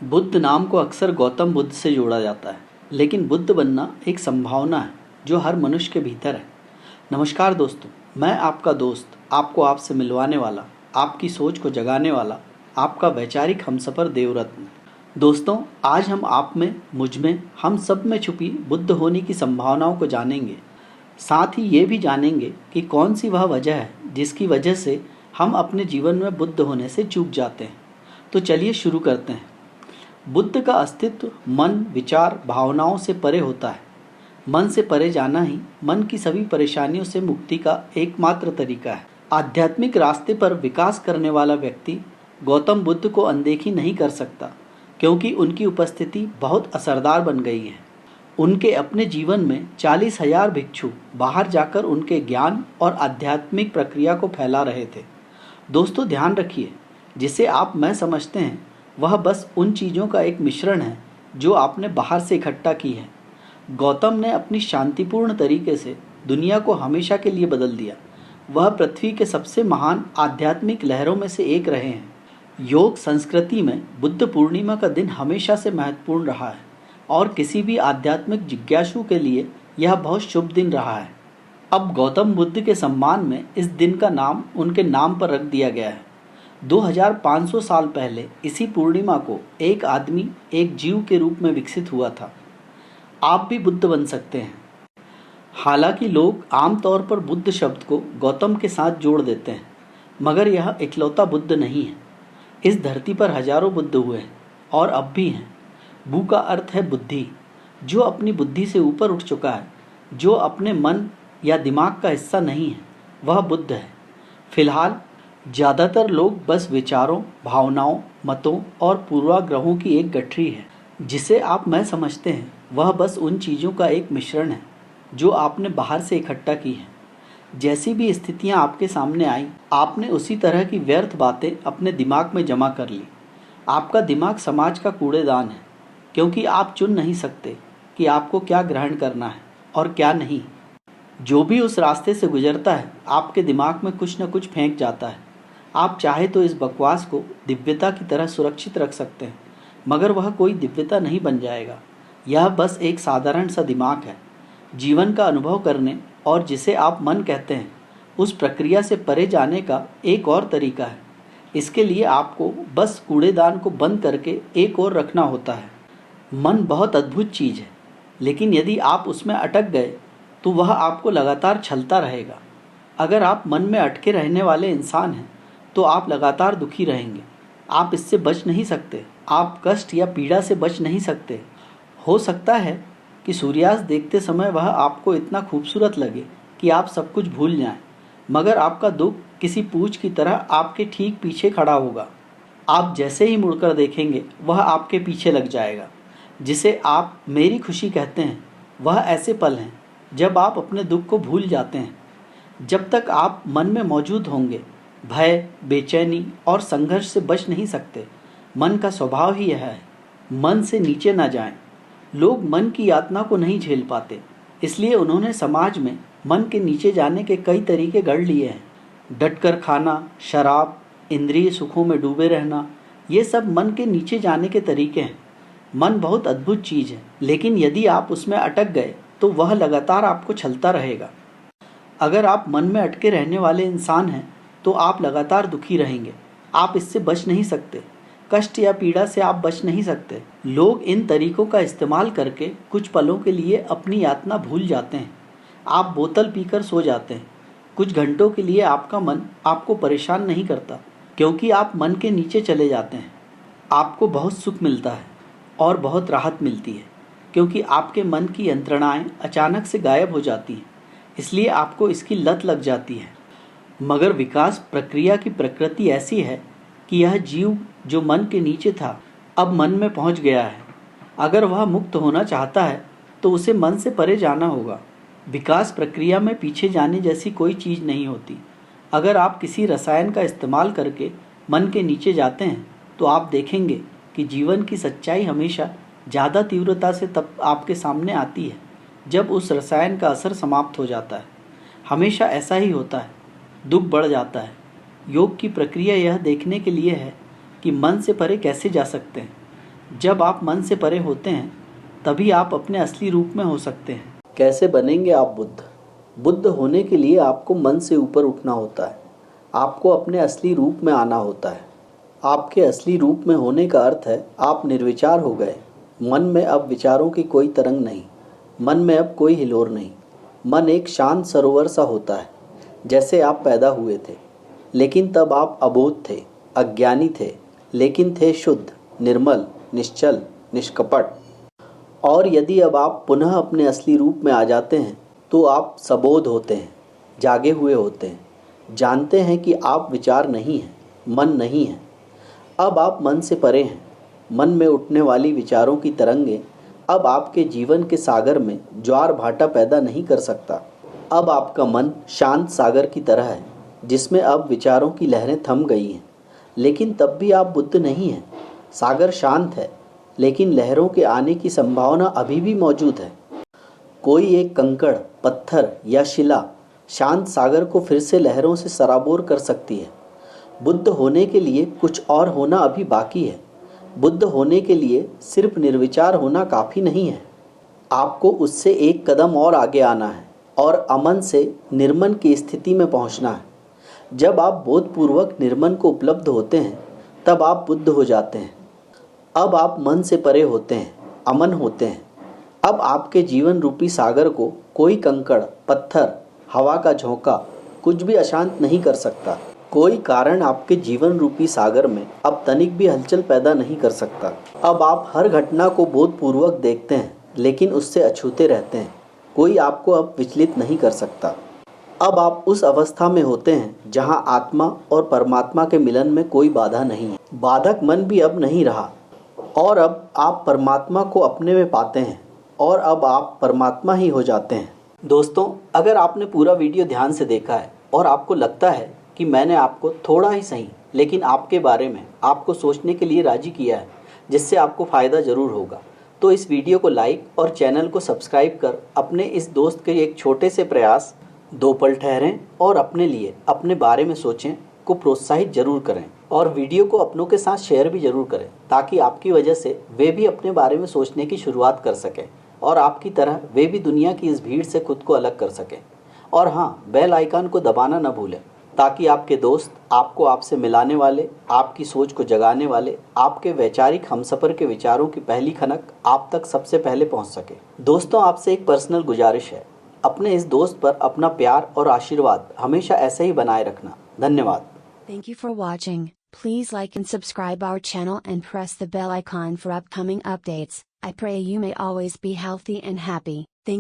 बुद्ध नाम को अक्सर गौतम बुद्ध से जोड़ा जाता है, लेकिन बुद्ध बनना एक संभावना है जो हर मनुष्य के भीतर है। नमस्कार दोस्तों, मैं आपका दोस्त, आपको आपसे मिलवाने वाला, आपकी सोच को जगाने वाला, आपका वैचारिक हमसफ़र देवरत्न। दोस्तों, आज हम आप में, मुझ में, हम सब में छुपी बुद्ध होने की संभावनाओं को जानेंगे। साथ ही ये भी जानेंगे कि कौन सी वह वजह है जिसकी वजह से हम अपने जीवन में बुद्ध होने से चूक जाते हैं। तो चलिए शुरू करते हैं। बुद्ध का अस्तित्व मन, विचार, भावनाओं से परे होता है। मन से परे जाना ही मन की सभी परेशानियों से मुक्ति का एकमात्र तरीका है। आध्यात्मिक रास्ते पर विकास करने वाला व्यक्ति गौतम बुद्ध को अनदेखी नहीं कर सकता, क्योंकि उनकी उपस्थिति बहुत असरदार बन गई है। उनके अपने जीवन में 40,000 भिक्षु बाहर जाकर उनके ज्ञान और आध्यात्मिक प्रक्रिया को फैला रहे थे। दोस्तों, ध्यान रखिए, जिसे आप मैं समझते हैं वह बस उन चीज़ों का एक मिश्रण है जो आपने बाहर से इकट्ठा की है। गौतम ने अपनी शांतिपूर्ण तरीके से दुनिया को हमेशा के लिए बदल दिया। वह पृथ्वी के सबसे महान आध्यात्मिक लहरों में से एक रहे हैं। योग संस्कृति में बुद्ध पूर्णिमा का दिन हमेशा से महत्वपूर्ण रहा है और किसी भी आध्यात्मिक जिज्ञासु के लिए यह बहुत शुभ दिन रहा है। अब गौतम बुद्ध के सम्मान में इस दिन का नाम उनके नाम पर रख दिया गया है। 2500 साल पहले इसी पूर्णिमा को एक आदमी एक जीव के रूप में विकसित हुआ था। आप भी बुद्ध बन सकते हैं। हालांकि लोग आमतौर पर बुद्ध शब्द को गौतम के साथ जोड़ देते हैं, मगर यह इकलौता बुद्ध नहीं है। इस धरती पर हजारों बुद्ध हुए हैं और अब भी हैं। बु का अर्थ है बुद्धि। जो अपनी बुद्धि से ऊपर उठ चुका है, जो अपने मन या दिमाग का हिस्सा नहीं है, वह बुद्ध है। फिलहाल ज़्यादातर लोग बस विचारों, भावनाओं, मतों और पूर्वाग्रहों की एक गठरी है। जिसे आप मैं समझते हैं वह बस उन चीज़ों का एक मिश्रण है जो आपने बाहर से इकट्ठा की है। जैसी भी स्थितियां आपके सामने आई, आपने उसी तरह की व्यर्थ बातें अपने दिमाग में जमा कर ली। आपका दिमाग समाज का कूड़ेदान है, क्योंकि आप चुन नहीं सकते कि आपको क्या ग्रहण करना है और क्या नहीं। जो भी उस रास्ते से गुजरता है, आपके दिमाग में कुछ न कुछ फेंक जाता है। आप चाहे तो इस बकवास को दिव्यता की तरह सुरक्षित रख सकते हैं, मगर वह कोई दिव्यता नहीं बन जाएगा। यह बस एक साधारण सा दिमाग है। जीवन का अनुभव करने और जिसे आप मन कहते हैं, उस प्रक्रिया से परे जाने का एक और तरीका है। इसके लिए आपको बस कूड़ेदान को बंद करके एक और रखना होता है। मन बहुत अद्भुत चीज़ है, लेकिन यदि आप उसमें अटक गए तो वह आपको लगातार छलता रहेगा। अगर आप मन में अटके रहने वाले इंसान हैं तो आप लगातार दुखी रहेंगे। आप इससे बच नहीं सकते। आप कष्ट या पीड़ा से बच नहीं सकते। हो सकता है कि सूर्यास्त देखते समय वह आपको इतना खूबसूरत लगे कि आप सब कुछ भूल जाएं, मगर आपका दुख किसी पूछ की तरह आपके ठीक पीछे खड़ा होगा। आप जैसे ही मुड़कर देखेंगे वह आपके पीछे लग जाएगा। जिसे आप मेरी खुशी कहते हैं, वह ऐसे पल हैं जब आप अपने दुख को भूल जाते हैं। जब तक आप मन में मौजूद होंगे, भय, बेचैनी और संघर्ष से बच नहीं सकते। मन का स्वभाव ही यह है, मन से नीचे ना जाएं। लोग मन की यातना को नहीं झेल पाते, इसलिए उन्होंने समाज में मन के नीचे जाने के कई तरीके गढ़ लिए हैं। डटकर खाना, शराब, इंद्रिय सुखों में डूबे रहना, ये सब मन के नीचे जाने के तरीके हैं। मन बहुत अद्भुत चीज़ है, लेकिन यदि आप उसमें अटक गए तो वह लगातार आपको छलता रहेगा। अगर आप मन में अटके रहने वाले इंसान हैं तो आप लगातार दुखी रहेंगे। आप इससे बच नहीं सकते। कष्ट या पीड़ा से आप बच नहीं सकते। लोग इन तरीकों का इस्तेमाल करके कुछ पलों के लिए अपनी यातना भूल जाते हैं। आप बोतल पीकर सो जाते हैं। कुछ घंटों के लिए आपका मन आपको परेशान नहीं करता, क्योंकि आप मन के नीचे चले जाते हैं। आपको बहुत सुख मिलता है और बहुत राहत मिलती है, क्योंकि आपके मन की यंत्रणाएं अचानक से गायब हो जाती हैं। इसलिए आपको इसकी लत लग जाती है। मगर विकास प्रक्रिया की प्रकृति ऐसी है कि यह जीव जो मन के नीचे था, अब मन में पहुंच गया है। अगर वह मुक्त होना चाहता है तो उसे मन से परे जाना होगा। विकास प्रक्रिया में पीछे जाने जैसी कोई चीज़ नहीं होती। अगर आप किसी रसायन का इस्तेमाल करके मन के नीचे जाते हैं तो आप देखेंगे कि जीवन की सच्चाई हमेशा ज़्यादा तीव्रता से तब आपके सामने आती है जब उस रसायन का असर समाप्त हो जाता है। हमेशा ऐसा ही होता है। दुख बढ़ जाता है। योग की प्रक्रिया यह देखने के लिए है कि मन से परे कैसे जा सकते हैं। जब आप मन से परे होते हैं तभी आप अपने असली रूप में हो सकते हैं। कैसे बनेंगे आप बुद्ध? बुद्ध होने के लिए आपको मन से ऊपर उठना होता है। आपको अपने असली रूप में आना होता है। आपके असली रूप में होने का अर्थ है आप निर्विचार हो गए। मन में अब विचारों की कोई तरंग नहीं, मन में अब कोई हिलोर नहीं। मन एक शांत सरोवर सा होता है, जैसे आप पैदा हुए थे, लेकिन तब आप अबोध थे, अज्ञानी थे, लेकिन थे शुद्ध, निर्मल, निश्चल, निष्कपट। और यदि अब आप पुनः अपने असली रूप में आ जाते हैं तो आप सबोध होते हैं, जागे हुए होते हैं, जानते हैं कि आप विचार नहीं हैं, मन नहीं है। अब आप मन से परे हैं। मन में उठने वाली विचारों की तरंगें अब आपके जीवन के सागर में ज्वार भाटा पैदा नहीं कर सकता। अब आपका मन शांत सागर की तरह है, जिसमें अब विचारों की लहरें थम गई हैं, लेकिन तब भी आप बुद्ध नहीं हैं। सागर शांत है, लेकिन लहरों के आने की संभावना अभी भी मौजूद है। कोई एक कंकड़, पत्थर या शिला शांत सागर को फिर से लहरों से सराबोर कर सकती है। बुद्ध होने के लिए कुछ और होना अभी बाकी है। बुद्ध होने के लिए सिर्फ निर्विचार होना काफ़ी नहीं है। आपको उससे एक कदम और आगे आना है और अमन से निर्मन की स्थिति में पहुंचना है। जब आप बोधपूर्वक निर्मन को उपलब्ध होते हैं तब आप बुद्ध हो जाते हैं। अब आप मन से परे होते हैं, अमन होते हैं। अब आपके जीवन रूपी सागर को कोई कंकड़, पत्थर, हवा का झोंका कुछ भी अशांत नहीं कर सकता। कोई कारण आपके जीवन रूपी सागर में अब तनिक भी हलचल पैदा नहीं कर सकता। अब आप हर घटना को बोधपूर्वक देखते हैं, लेकिन उससे अछूते रहते हैं। कोई आपको अब विचलित नहीं कर सकता। अब आप उस अवस्था में होते हैं जहां आत्मा और परमात्मा के मिलन में कोई बाधा नहीं है। बाधक मन भी अब नहीं रहा और अब आप परमात्मा को अपने में पाते हैं और अब आप परमात्मा ही हो जाते हैं। दोस्तों, अगर आपने पूरा वीडियो ध्यान से देखा है और आपको लगता है कि मैंने आपको थोड़ा ही सही लेकिन आपके बारे में आपको सोचने के लिए राजी किया है, जिससे आपको फ़ायदा ज़रूर होगा, तो इस वीडियो को लाइक और चैनल को सब्सक्राइब कर अपने इस दोस्त के एक छोटे से प्रयास, दो पल ठहरें और अपने लिए, अपने बारे में सोचें को प्रोत्साहित जरूर करें और वीडियो को अपनों के साथ शेयर भी जरूर करें, ताकि आपकी वजह से वे भी अपने बारे में सोचने की शुरुआत कर सकें और आपकी तरह वे भी दुनिया की इस भीड़ से खुद को अलग कर सकें। और हाँ, बेल आइकन को दबाना न भूलें, ताकि आपके दोस्त आपको आपसे मिलाने वाले, आपकी सोच को जगाने वाले, आपके वैचारिक हमसफ़र के विचारों की पहली खनक आप तक सबसे पहले पहुंच सके। दोस्तों, आपसे एक पर्सनल गुजारिश है, अपने इस दोस्त पर अपना प्यार और आशीर्वाद हमेशा ऐसे ही बनाए रखना। धन्यवाद। Thank you for watching. Please like and subscribe our channel and press the bell icon for upcoming updates. I pray you may always be healthy and happy. Thank